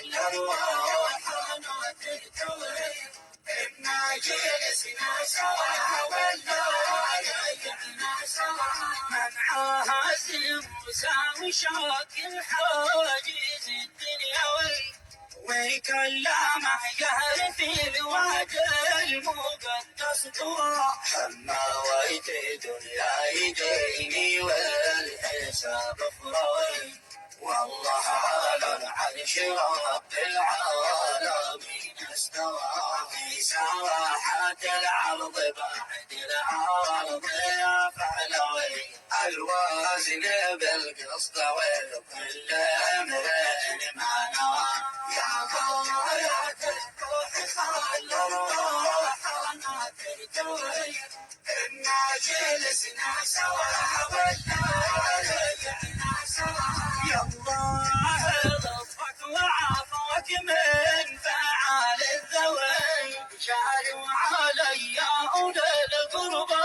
الأرواح ترتوي إنا جلسنا سوا ولا يجعنا سوا من عازم مساوي شاك الحاجز الدنيا ويكلمه جهر في الوادي المقدس طوى حما ويتي دنيا يديني والحساب فروي والله على العرش رب العالمين استوى في سواحات العرض بعد العرض يا فعلوي الوازن بالقسط وكل امرئ ما نوى يا غاية الروح خل روحنا ترتوي إنا جلسنا سوا ولا رجعنا سوا يا الله لطفك وعفوك من فعال الذوي جاروا علي أولى القربى